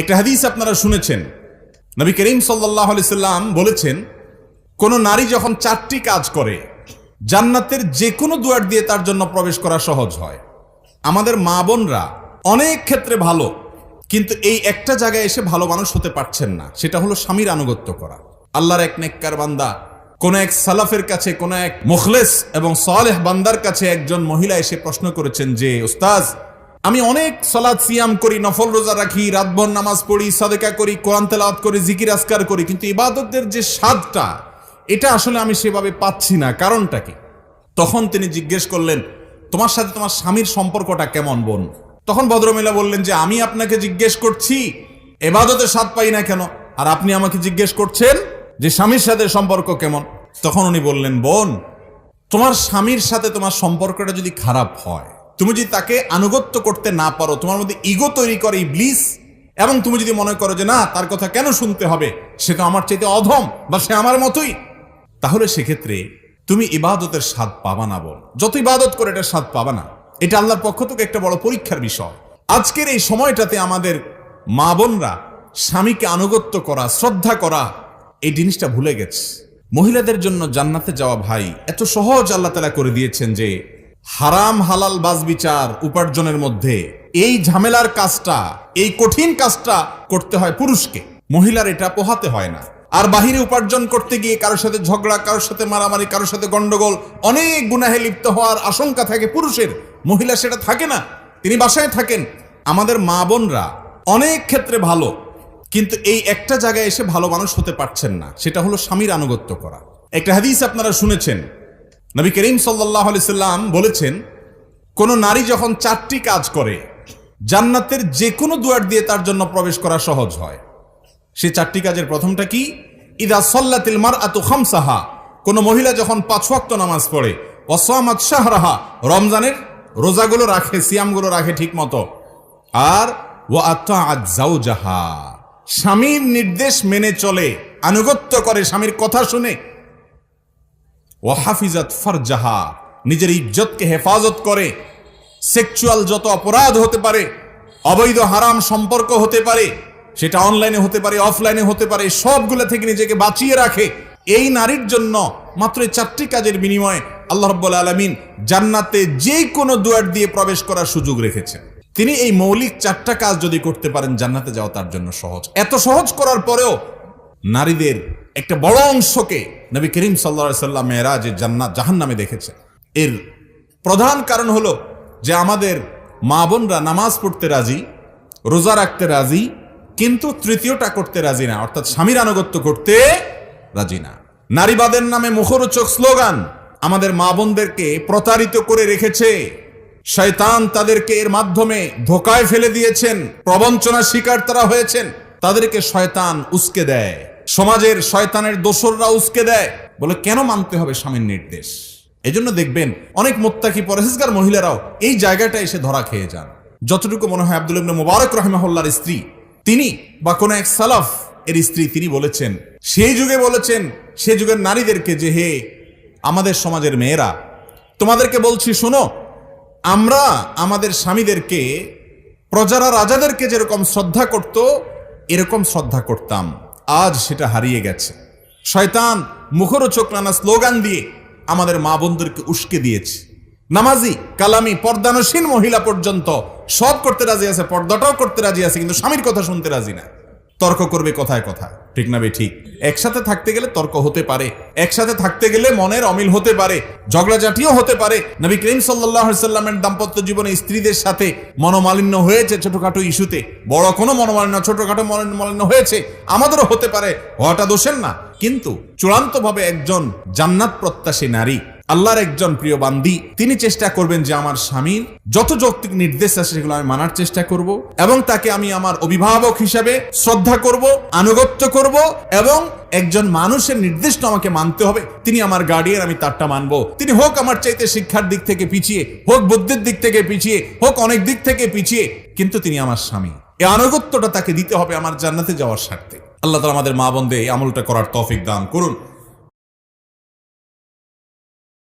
একটা হাদিস আপনারা শুনেছেন, নবী করিম সাল্লাল্লাহু আলাইহি সাল্লাম বলেছেন, কোন নারী যখন 4টি কাজ করে জান্নাতের যে কোনো দুয়ার দিয়ে তার জন্য প্রবেশ করা সহজ হয়। আমাদের মা বোনরা অনেক ক্ষেত্রে ভালো, কিন্তু এই একটা জায়গায় এসে ভালো মানুষ হতে পারছেন না, সেটা হলো স্বামীর আনুগত্য করা। আল্লাহর এক নেককার বান্দা কোন এক সালাফের কাছে, কোন এক মুখলেস এবং সালেহ বান্দার কাছে একজন মহিলা এসে প্রশ্ন করেছেন যে, উস্তাজ, আমি অনেক সালাত সিয়াম করি, নফল রোজা রাখি, রাতভর নামাজ পড়ি, সাদেকা করি, কোরআন তেলাওয়াত করি, জিকির আজকার করি, কিন্তু ইবাদতের যে স্বাদটা এটা আসলে আমি সেভাবে পাচ্ছি না, কারণটা কি? তখন তিনি জিজ্ঞেস করলেন, তোমার সাথে তোমার স্বামীর সম্পর্কটা কেমন বোন? তখন ভদ্রমহিলা বললেন যে, আমি আপনাকে জিজ্ঞেস করছি ইবাদতের স্বাদ পাই না কেন, আর আপনি আমাকে জিজ্ঞেস করছেন যে স্বামীর সাথে সম্পর্ক কেমন? তখন উনি বললেন, বোন, তোমার স্বামীর সাথে তোমার সম্পর্কটা যদি খারাপ হয়, তুমি যদি তাকে আনুগত্য করতে না পারো, তোমার মধ্যে ইগো তৈরি করে ইবলিস, এবং তুমি যদি মনে করো যে না, তার কথা কেন শুনতে হবে, সে তো আমার চাইতে অধম বা সে আমার মতোই, তাহলে সেক্ষেত্রে তুমি ইবাদতের স্বাদ পাবা না বোন। যত ইবাদত করে এটা স্বাদ পাবা না। এটা আল্লাহর পক্ষ থেকে একটা বড় পরীক্ষার বিষয়। আজকের এই সময়টাতে আমাদের মা বোনরা স্বামীকে আনুগত্য করা, শ্রদ্ধা করা, এই জিনিসটা ভুলে গেছে। মহিলাদের জন্য জান্নাতে যাওয়া ভাই এত সহজ আল্লাহ তাআলা করে দিয়েছেন যে হারাম হালাল বাজ বিচার উপার্জনের মধ্যে এই ঝামেলার কাজটা, এই কঠিন কাজটা করতে হয় পুরুষকে, মহিলার এটা পোহাতে হয় না। আর বাহিরে উপার্জন করতে গিয়ে কারোর সাথে ঝগড়া, কারোর সাথে মারামারি, কারোর সাথে গন্ডগোল, অনেক গুনাহে লিপ্ত হওয়ার আশঙ্কা থাকে পুরুষের। মহিলা সেটা থাকে না, তিনি বাসায় থাকেন। আমাদের মা বোনরা অনেক ক্ষেত্রে ভালো, কিন্তু এই একটা জায়গায় এসে ভালো মানুষ হতে পারছেন না, সেটা হলো স্বামীর আনুগত্য করা। একটা হাদিস আপনারা শুনেছেন, নবী করিম সাল্লাল্লাহু আলাইহি সাল্লাম বলেছেন, কোন নারী যখন 4টি কাজ করে জান্নাতের যে কোনো দুয়ার দিয়ে তার জন্য প্রবেশ করা সহজ হয়। সে 4টি কাজের প্রথমটা কি? ইদা সাল্লাতিল মারআতু খামসাহা, কোন মহিলা যখন 5 ওয়াক্ত নামাজ পড়ে, ওয়া সামাত শাহরাহা, রমজানের রোজাগুলো রাখে, সিয়ামগুলো রাখে ঠিক মতো, আর ওয়া আতাআত যাওজাহা, স্বামীর নির্দেশ মেনে চলে, আনুগত্য করে, স্বামীর কথা শুনে, ওয়া হাফিজাত ফারজাহা, নিজের ইজ্জতকে হেফাজত করে, সেক্সুয়াল যত অপরাধ হতে পারে, অবৈধ হারাম সম্পর্ক হতে পারে, সেটা অনলাইনে হতে পারে, অফলাইনে হতে পারে, সবগুলো থেকে নিজেকে বাঁচিয়ে রাখে, এই নারীর জন্য মাত্র 4টি কাজের বিনিময়ে আল্লাহ রাব্বুল আলামিন জান্নাতে যে কোনো দুয়ার দিয়ে প্রবেশ করার সুযোগ রেখেছেন। তিনি এই মৌলিক 4টা কাজ যদি করতে পারেন, জান্নাতে যাওয়া তার জন্য সহজ। এত সহজ করার পরেও নারীদের একটা বড় অংশকে নবী করিম সাল্লাল্লাহু আলাইহি সাল্লাম মেরাজে জান্নাত জাহান্নামে দেখেছেন। এর প্রধান কারণ হলো যে আমাদের মা বোনরা নামাজ পড়তে রাজি, রোজা রাখতে রাজি, কিন্তু তৃতীয়টা করতে রাজি না, অর্থাৎ স্বামীর আনুগত্য করতে রাজি না। নারীবাদের নামে মুখরোচক স্লোগান আমাদের মা বোনদেরকে প্রতারিত করে রেখেছে। শয়তান তাদেরকে এর মাধ্যমে ধোকায় ফেলে দিয়েছেন, প্রবঞ্চনার শিকার তারা হয়েছেন। তাদেরকে শয়তান উস্কে দেয়, সমাজের শয়তানের দোসররা উস্কে দেয়, বলে কেন মানতে হবে স্বামীর নির্দেশ। এজন্য দেখবেন অনেক মুত্তাকি পরহেজগার মহিলারাও এই জায়গাটা এসে ধরা খেয়ে যান। যতটুকু মনে হয় আব্দুল্লাহ ইবনে মুবারক রাহিমাহুল্লাহর স্ত্রী, তিনি বা কোন এক সালাফ এর স্ত্রী, তিনি বলেছেন, সেই যুগে বলেছেন সে যুগের নারীদেরকে যে, হে আমাদের সমাজের মেয়েরা, তোমাদেরকে বলছি শোনো, আমরা আমাদের স্বামীদেরকে, প্রজারা রাজাদেরকে যেরকম শ্রদ্ধা করত এরকম শ্রদ্ধা করতাম, আজ সেটা হারিয়ে গেছে। শয়তান মুখরোচক নানা স্লোগান দিয়ে আমাদের মা বোনদেরকে উস্কে দিয়েছে। নামাজি, কালামি, পর্দানসীন মহিলা পর্যন্ত সব করতে রাজি আছে, পর্দাটাও করতে রাজি আছে, কিন্তু স্বামীর কথা শুনতে রাজি না। তর্ক করবে কথায় কথায়, ঠিক না বে ঠিক? একসাথে থাকতে গেলে তর্ক হতে পারে, একসাথে থাকতে গেলে মনের অমিল হতে পারে, ঝগড়াঝাটিও হতে পারে। নবী করিম সাল্লাল্লাহু আলাইহি সাল্লামের দাম্পত্য জীবনে স্ত্রীদের সাথে মনোমালিন্য হয়েছে ছোটখাটো ইস্যুতে, বড় কোনো মনোমালিন্য, ছোটখাটো মনোমালিন্য হয়েছে, আমাদেরও হতে পারে, হওয়াটা দোষের না। কিন্তু চূড়ান্তভাবে একজন জান্নাত প্রত্যাশী নারী, আল্লাহর একজন প্রিয় বান্দি, তিনি চেষ্টা করবেন যে আমার স্বামীর যত যৌক্তিক নির্দেশ আছে সেগুলো আমি মানার চেষ্টা করব, এবং তাকে আমি আমার অভিভাবক হিসাবে শ্রদ্ধা করব, আনুগত্য করব, এবং একজন মানুষের নির্দেশটা আমাকে মানতে হবে। তিনি আমার গার্ডিয়ান, আমি তারটা মানব। তিনি হোক আমার চাইতে শিক্ষার দিক থেকে পিছিয়ে, হোক বুদ্ধির দিক থেকে পিছিয়ে, হোক অনেক দিক থেকে পিছিয়ে, কিন্তু তিনি আমার স্বামী। এই আনুগত্যটা তাকে দিতে হবে আমার জান্নাতে যাওয়ার স্বার্থে। আল্লাহ তাআলা আমাদের মা বোনদের এই আমলটা করার তৌফিক দান করুন।